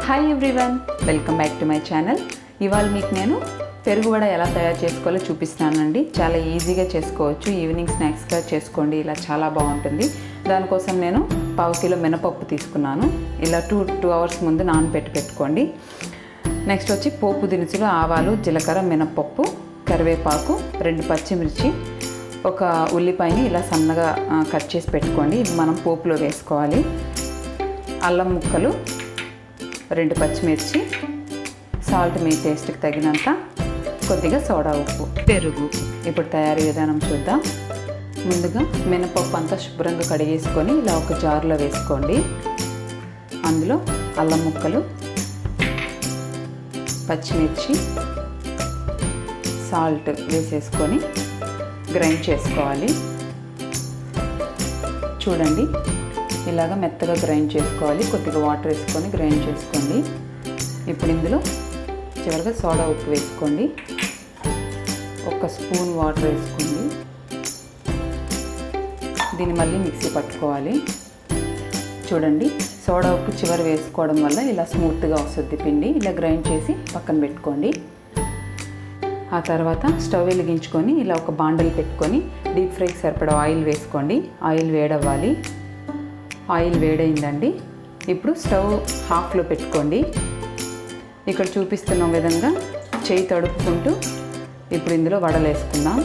Hi everyone, welcome back to my channel. ఇవాళ మీకు నేను పెరుగు వడ ఎలా తయారు చేసుకోవాలో చూపిస్తానండి. చాలా ఈజీగా చేసుకోవచ్చు. ఈవినింగ్ స్నాక్స్గా చేసుకోండి, ఇలా చాలా బాగుంటుంది. దానికోసం నేను 1/2 కిలో మినపప్పు తీసుకున్నాను. ఇలా 2 అవర్స్ ముందు పెట్టుకోండి. నెక్స్ట్ వచ్చి పోపు దినుసులు, ఆవాలు, జీలకర్ర, మినపప్పు, కరివేపాకు, 2 పచ్చిమిర్చి, ఒక ఉల్లిపాయని ఇలా సన్నగా కట్ చేసి పెట్టుకోండి. ఇది మనం పోపులో వేసుకోవాలి. అల్లం ముక్కలు, 2 పచ్చిమిర్చి, సాల్ట్ మీ టేస్ట్కి తగినంత, కొద్దిగా సోడా ఉప్పు, పెరుగు. ఇప్పుడు తయారీ విధానం చూద్దాం. ముందుగా మినపప్పు అంతా శుభ్రంగా కడిగేసుకొని ఇలా ఒక జార్లో వేసుకోండి. అందులో అల్లం ముక్కలు, పచ్చిమిర్చి, సాల్ట్ వేసేసుకొని గ్రైండ్ చేసుకోవాలి. చూడండి, ఇలాగ మెత్తగా గ్రైండ్ చేసుకోవాలి. కొద్దిగా వాటర్ వేసుకొని గ్రైండ్ చేసుకోండి. ఇప్పుడు ఇందులో చివరిగా సోడా ఉప్పు వేసుకోండి. 1 స్పూన్ వాటర్ వేసుకోండి. దీన్ని మళ్ళీ మిక్సీ పట్టుకోవాలి. చూడండి, సోడా ఉప్పు చివరి వేసుకోవడం వల్ల ఇలా స్మూత్గా వస్తుంది పిండి. ఇలా గ్రైండ్ చేసి పక్కన పెట్టుకోండి. ఆ తర్వాత స్టవ్ వెలిగించుకొని ఇలా ఒక బాండల్ పెట్టుకొని డీప్ ఫ్రైకి సరిపడా ఆయిల్ వేసుకోండి. ఆయిల్ వేడవ్వాలి. ఆయిల్ వేడైందండి. ఇప్పుడు స్టవ్ హాఫ్లో పెట్టుకోండి. ఇక్కడ చూపిస్తున్న విధంగా చేయి తడుపుకుంటూ ఇప్పుడు ఇందులో వడలు వేసుకుందాం.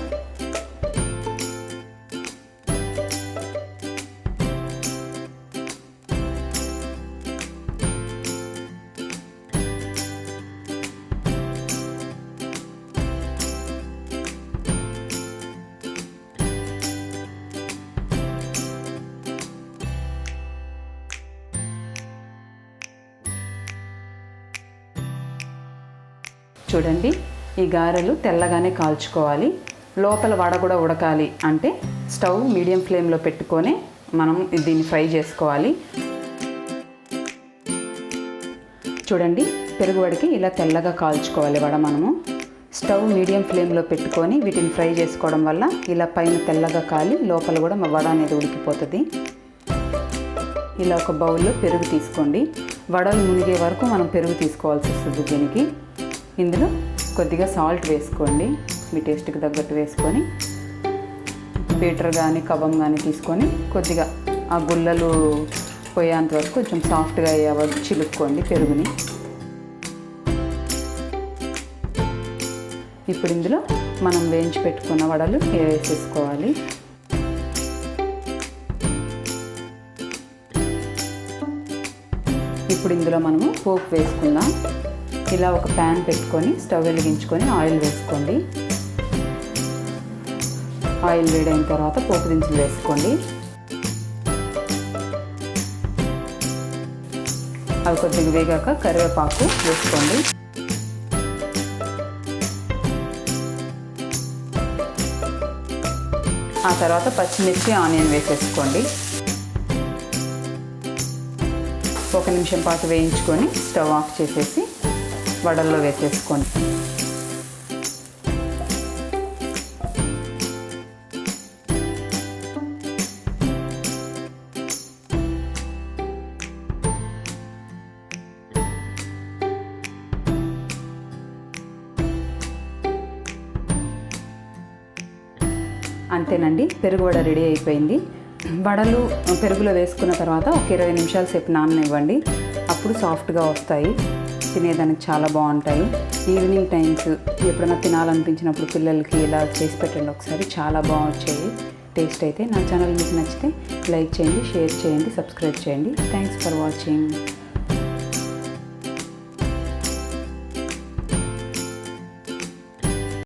చూడండి, ఈ గారెలు తెల్లగానే కాల్చుకోవాలి. లోపల వడ కూడా ఉడకాలి అంటే స్టవ్ మీడియం ఫ్లేమ్లో పెట్టుకొని మనం దీన్ని ఫ్రై చేసుకోవాలి. చూడండి, పెరుగు వడికి ఇలా తెల్లగా కాల్చుకోవాలి వడ. మనము స్టవ్ మీడియం ఫ్లేమ్లో పెట్టుకొని వీటిని ఫ్రై చేసుకోవడం వల్ల ఇలా పైన తెల్లగా కాలి లోపల కూడా వడ అనేది ఉడికిపోతుంది. ఇలా ఒక బౌల్లో పెరుగు తీసుకోండి. వడలు మునిగే వరకు మనం పెరుగు తీసుకోవాల్సి వస్తుంది. దీనికి ఇందులో కొద్దిగా సాల్ట్ వేసుకోండి. మీ టేస్ట్కి తగ్గట్టు వేసుకొని బీటర్ కానీ కవ్వం కానీ తీసుకొని కొద్దిగా ఆ గుల్లలు పోయేంత వరకు కొంచెం సాఫ్ట్గా అయ్యే వరకు చిలుక్కోండి పెరుగుని. ఇప్పుడు ఇందులో మనం వేయించి పెట్టుకున్న వడలు వేసేసుకోవాలి. ఇప్పుడు ఇందులో మనము పోపు వేసుకుందాం. ఇలా ఒక ప్యాన్ పెట్టుకొని స్టవ్ వెలిగించుకొని ఆయిల్ వేసుకోండి. ఆయిల్ వేడైన తర్వాత పోపు దినుసులు వేసుకోండి. అవి కొద్దిగా వేగాక కరివేపాకు వేసుకోండి. ఆ తర్వాత పచ్చిమిర్చి, ఆనియన్ వేసేసుకోండి. 1 నిమిషం పాటు వేయించుకొని స్టవ్ ఆఫ్ చేసేసి వడల్లో వేసేసుకోండి. అంతేనండి, పెరుగు వడ రెడీ అయిపోయింది. వడలు పెరుగులో వేసుకున్న తర్వాత ఒక 20 నిమిషాల సేపు నాననివ్వండి. అప్పుడు సాఫ్ట్గా వస్తాయి. తినేదానికి చాలా బాగుంటాయి. ఈవినింగ్ టైమ్స్ ఎప్పుడైనా తినాలనిపించినప్పుడు పిల్లలకి ఇలా చేసి పెట్టండి ఒకసారి. చాలా బాగుంటాయి టేస్ట్ అయితే. నా ఛానల్ మీకు నచ్చితే లైక్ చేయండి, షేర్ చేయండి, సబ్స్క్రైబ్ చేయండి. Thanks for watching.